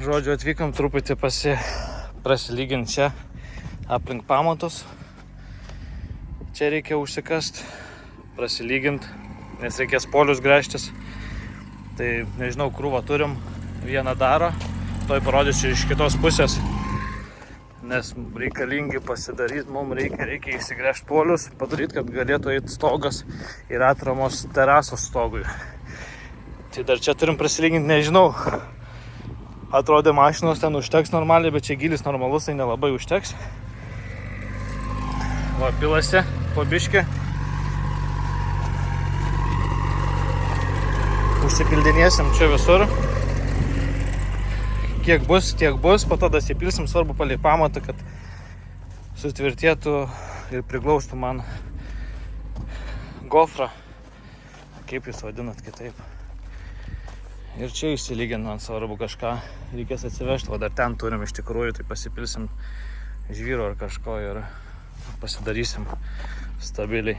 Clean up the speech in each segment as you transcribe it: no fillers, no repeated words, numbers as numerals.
Žodžiu, atvykom truputį prasilyginti čia aplink pamatus. Čia reikia užsikast, prasilyginti, nes reikės polius gręžtis. Tai nežinau, krūvą turim, vieną daro. Toj parodysiu iš kitos pusės, nes reikalingi pasidaryti, mums reikia įsigręžti polius, padaryti, kad galėtų eiti stogas ir atramos terasos stogui. Tai dar čia turim prasilyginti, nežinau. Atrodė mašinos ten užteks normaliai, bet čia gilis normalus, tai nelabai užteks. Va, pilasi po biškį. Užsipildinėsim čia visur. Kiek bus, tiek bus. Po to dasipilsim, svarbu palei pamatą, kad sutvirtėtų ir priglaustų man gofrą. Kaip jūs vadinat kitaip. Ir čia įsilyginant svarbu kažką reikės atsivežti, o dar ten turim iš tikrųjų, tai pasipilsim žvyro ar kažko ir pasidarysim stabiliai.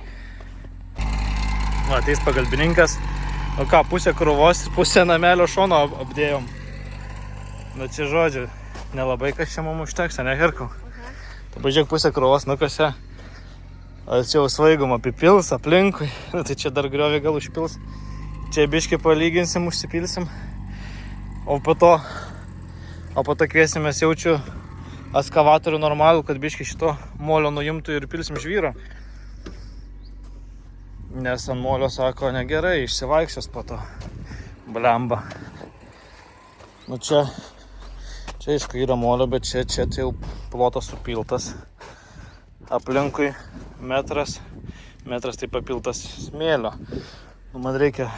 Va, ateis pagalbininkas, o ką, pusę krūvos, pusę namelio šono apdėjom. Nu čia žodžiu, nelabai kas čia mums užteks, ne Herkau? Pažiūrėk, pusę krūvos nukasė, o čia jau svaigumą apipils aplinkui, nu, tai čia dar griovį gal užpils. Čia biškį palyginsim, užsipilsim, o po to kviesimės jaučiu ekskavatorių normalų, kad biškį šito molio nuimtų ir pilsim žvyrą. Nes ant molio sako negerai, išsivaikščios po to blemba. Nu čia aišku yra molio, bet čia tai jau plotas supiltas. Aplinkui metras tai papiltas smėlio. Nu, man reikia,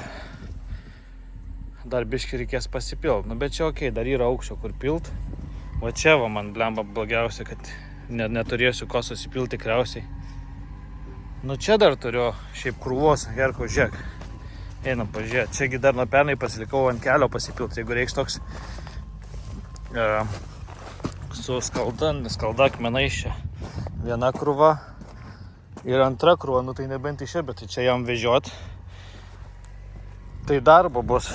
dar biškį reikės pasipilt, nu bet čia okei, dar yra aukščio kur pilt. Va čia va man blemba blogiausia, kad neturėsiu ko susipilti tikriausiai. Nu čia dar turiu šiaip krūvos, Herkau, žiūrėk. Einam pažiūrėti, čiagi dar nuo pernai pasilikau ant kelio pasipilti, jeigu reiks toks su skalda akmenais čia. Viena krūva ir antra krūva, nu tai nebent iš čia, bet tai čia jam vežiot. Tai darbo bus.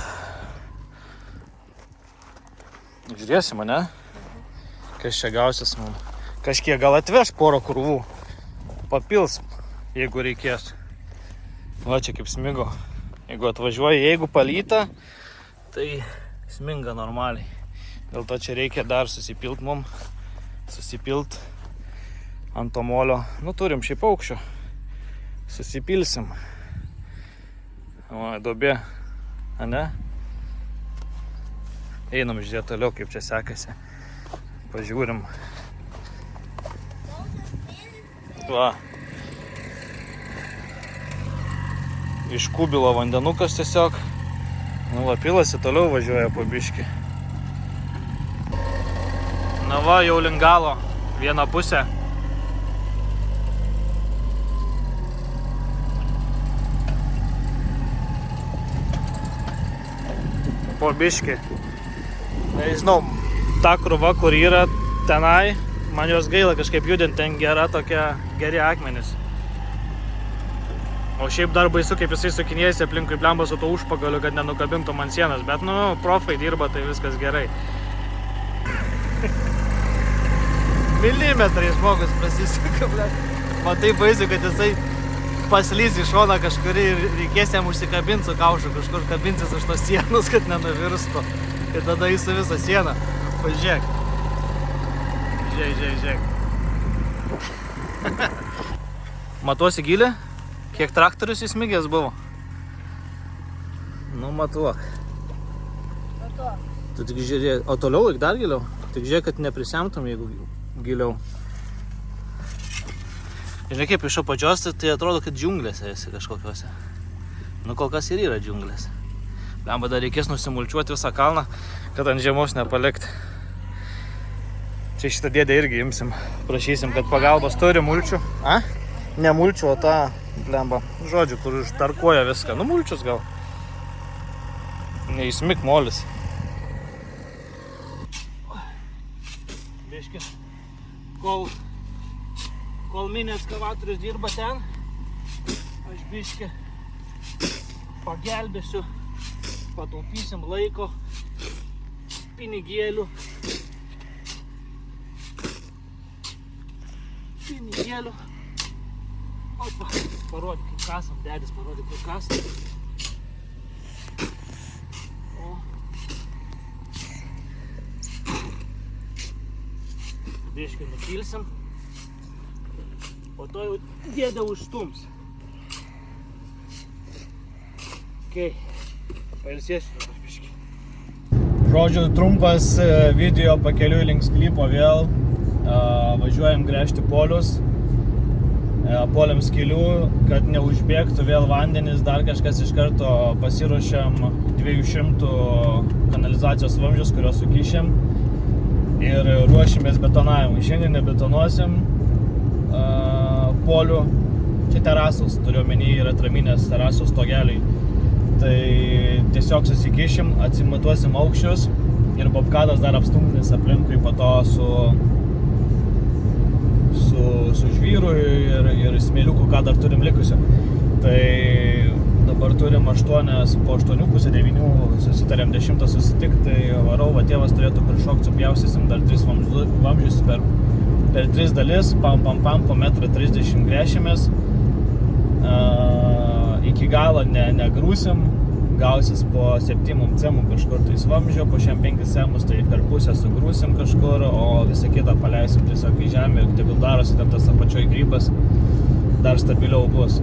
Žiūrėsim, ne? Kas čia gausis mums. Kažkiek gal atveš porą krūvų. Papils, jeigu reikės. Va čia kaip smigo. Jeigu atvažiuoja, jeigu palyta, tai sminga normaliai. Dėl to čia reikia dar susipilt mums. Susipilt ant to molio. Nu turim šiaip aukščio. Susipilsim. O, duobė. Ane? Einam žiūrėti toliau, kaip čia sekasi. Pažiūrim. Va. Iš kubilo vandenukas tiesiog. Nu, va, pilasi toliau važiuoja po biškį. Na va, jau link galo. Vieną pusę. Po biškį. Nežinau, ta krūva, kur yra tenai, man jos gaila kažkaip judinti, ten geri akmenys. O šiaip dar baisu, kaip jisai sukinėjasi aplinkui blemba su to užpagaliu, kad nenukabintų man sienas, bet nu, profai dirba, tai viskas gerai. Milimetrais žmogus prasisuka, blem. Man taip baisu, kad jisai paslys į šoną kažkurį ir reikės jam užsikabinti su kaušu, kažkur kabinsis už tos sienos, kad nenuvirstų. Ir tada jis su visą sieną. Pažiūrėk. Žiūrėk. Matuosi gilį? Kiek traktorius įsmigęs buvo? Nu, matuok. Tu tik žiūrėk. O toliau, dar giliau? Tik žiūrėk, kad neprisemtum, jeigu giliau. Žinai, kaip iš apačios, tai atrodo, kad džiunglėse esi kažkokiuose. Nu, kol kas ir yra džiunglės. Blemba, dar reikės nusimulčiuoti visą kalną, kad ant žiemos nepalikti. Čia šitą dėdę irgi imsim, prašysim, kad pagalbos turi mulčių. A? Ne mulčių, o tą, blemba, žodžiu, kur užtarkuoja viską. Nu, mulčius gal. Neįsmik molis. Biškis, kol mini ekskavatorius dirba ten, aš biškį pagelbėsiu, pataupysim laiko, pinigėlių. Opa, parodyk, kaip kasam, dedis parodyk, kaip kasam. O. Biškį nupilsim. O to jau dėdė užstums. Ok, pailsėsiu biškį. Žodžiu, trumpas video pakeliui link sklypo vėl. Važiuojam gręžti polius. Poliam skylių, kad neužbėgtų vėl vandenis, dar kažkas iš karto pasiruošiam 200 kanalizacijos vamzdžius, kuriuos sukišėm ir ruošimės betonavimui. Šiandien nebetonuosim polių, čia terasos, turiu omeny, yra atraminės terasos stogeliai. Tai tiesiog susikišim, atsimatuosim aukščius ir bobkatas dar apstumdys aplinkui po to su žvyru ir smėliuku, ką dar turim likusiu. Tai dabar turim 8, po 8 pusę 9 susitarėm 10 susitikti, tai varau, va tėvas turėtų prišokti, supjaustysim dar 3 vamzdžius per 3 dalis, po 1,30 m gręšimės. Iki galo negrūsim, gausis po 7 cemų kažkur tais vamzdžio, po 5 cemus tai per pusę sugrūsim kažkur, o visą kitą paleisim tiesiog į žemę ir tegul darosi ten tas apačioj grybas, dar stabiliau bus.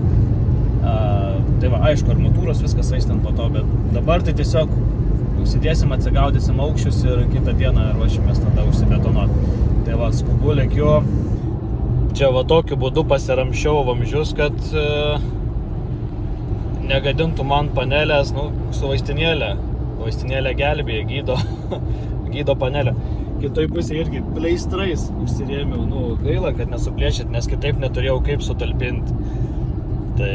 Tai va, aišku, armatūros viskas eis ten po to, bet dabar tai tiesiog užsidėsim, atsigaudysim aukščius ir kitą dieną ruošimės tada užsibetonuoti. Tai va, skubu lėkiu. Čia va tokiu būdu pasiramsčiau vamzdžius, kad negadintų man panelės, su vaistinėlė. Vaistinėlė gelbėja, gydo panelę. Kitoj pusėje irgi pleistrais užsirėmiau, gaila, kad nesuplėšėt, nes kitaip neturėjau kaip sutalpinti. Tai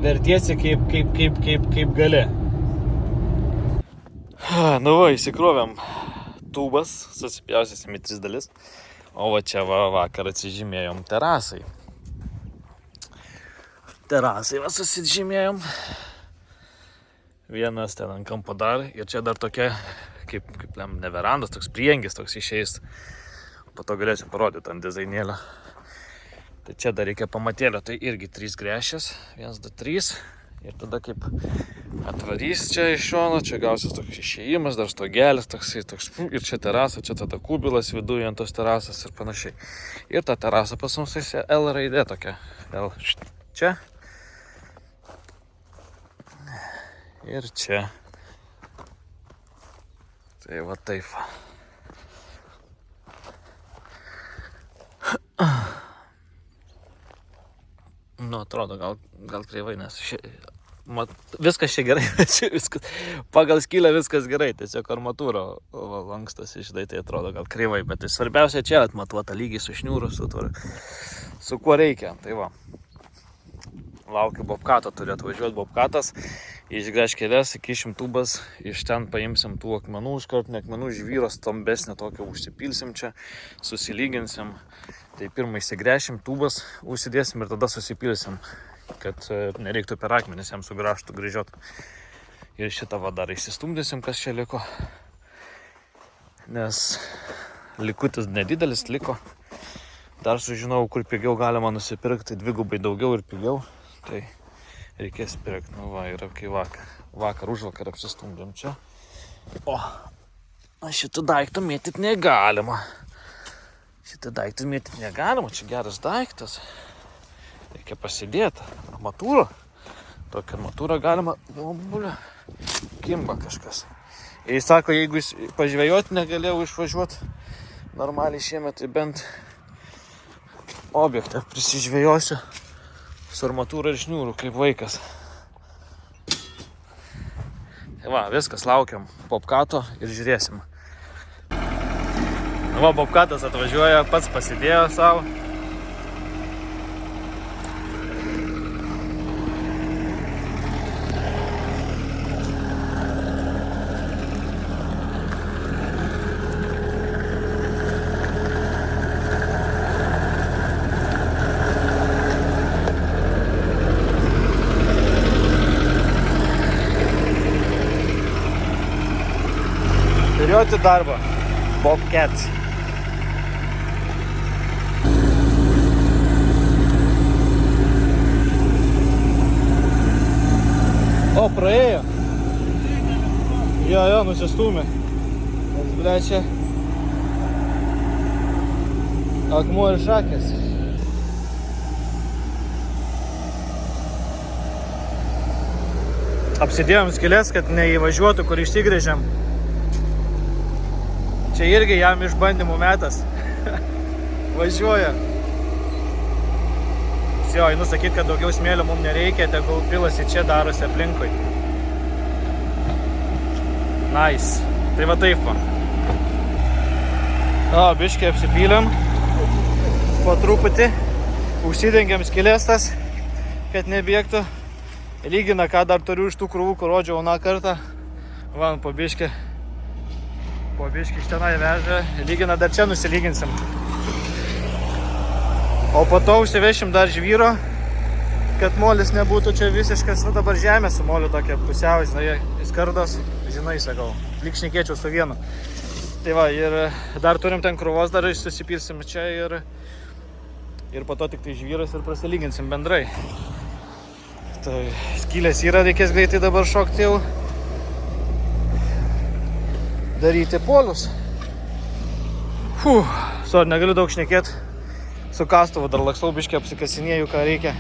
vertiesi kaip gali. Įsikrovėm tūbas, susipjausysim į 3 dalis, o va čia vakar atsižymėjom terasai. Terasai va susižymėjom. Vienas ten ant kampo dar. Ir čia dar tokia, kaip ne verandas, toks priengis toks išeis. Po to galėsiu parodyti ant dizainėlio. Tai čia dar reikia pamatėlio. Tai irgi 3 gręšės. 1, 2, 3. Ir tada kaip atvarys čia iš šono. Čia gausis toks išėjimas, dar stogelis toks. Ir čia terasa, čia tada kubilas viduje ant tos terasas ir panašiai. Ir ta terasa pas mums L raidė tokia. L čia. Ir čia. Tai va taip. Atrodo, gal kreivai, nes viskas čia gerai, viskas, pagal skylę viskas gerai, tiesiog armatūra lankstosi, žinai, tai atrodo gal kreivai, bet tai svarbiausia čia atmatuota lygiai su šniūru, su kuo reikia, tai va. Laukiu bobkato, turi atvažiuoti bobkatas, išgręš kelias, įkišim tūbas, iš ten paimsim tų akmenų, iškartinį akmenų žvyro stambesnį tokio užsipilsim čia, susilyginsim. Tai pirmą įsigręšim, tūbas užsidėsim ir tada susipilsim, kad nereiktų per akmenis jam sugrąžtų grįžiot. Ir šitą va dar išsistumdysim, kas čia liko, nes likutis nedidelis liko. Dar sužinau, kur pigiau galima nusipirkti, 2 daugiau ir pigiau. Tai reikės pirkti, ir kai vakar užvakar apsistumdėm čia. O šitą daiktą mėtyti negalima. Čia geras daiktas. Reikia pasidėti armatūrą. Tokią armatūrą galima, kimba kažkas. Ir jis sako, jeigu jis pažvejoti negalėjau išvažiuoti normaliai šiemet, tai bent objektą prisižvejosiu su armatūra ir šniūru, kaip vaikas. Tai va, viskas, laukiam bobkato ir žiūrėsim. Bobkatas atvažiuoja, pats pasidėjo savo. dirbti darbą. Bobcat. O, praėjo. Jo, nusistūmė. Nes, ble, čia akmuo ir šakės. Apsidėjom skylės, kad neįvažiuotų, kur išsigrėžiam. Čia irgi jam išbandymų metas. Važiuoja. Jo, einu sakyt, kad daugiau smėlio mums nereikia, tegul pilasi čia darosi aplinkui. Nice. Tai va taip va. O, biškai apsipylėm. Po truputį. Užsidengiam skylės tas, kad nebėgtų. Lygina, ką dar turiu iš tų krūvų, kur rodžiau aną kartą. Va, po biškį iš tenai veža. Lygina, dar čia nusilyginsim. O po to užsivešim dar žvyro, kad molis nebūtų čia visiškas. Nu, dabar žemė su moliu tokia pusiau, žinai, skardos, žinai, sakau. Lyg šnekėčiau su vienu. Tai va, ir dar turim ten krūvos, dar susipirsim čia ir po to tik tai žvyras ir prasilyginsim bendrai. Tai skylės yra, reikės greitai dabar šokti jau. Daryti polius. Negaliu daug šnekėti. Su kastuvu dar laksau biškį apsikasinėjau, ką reikia.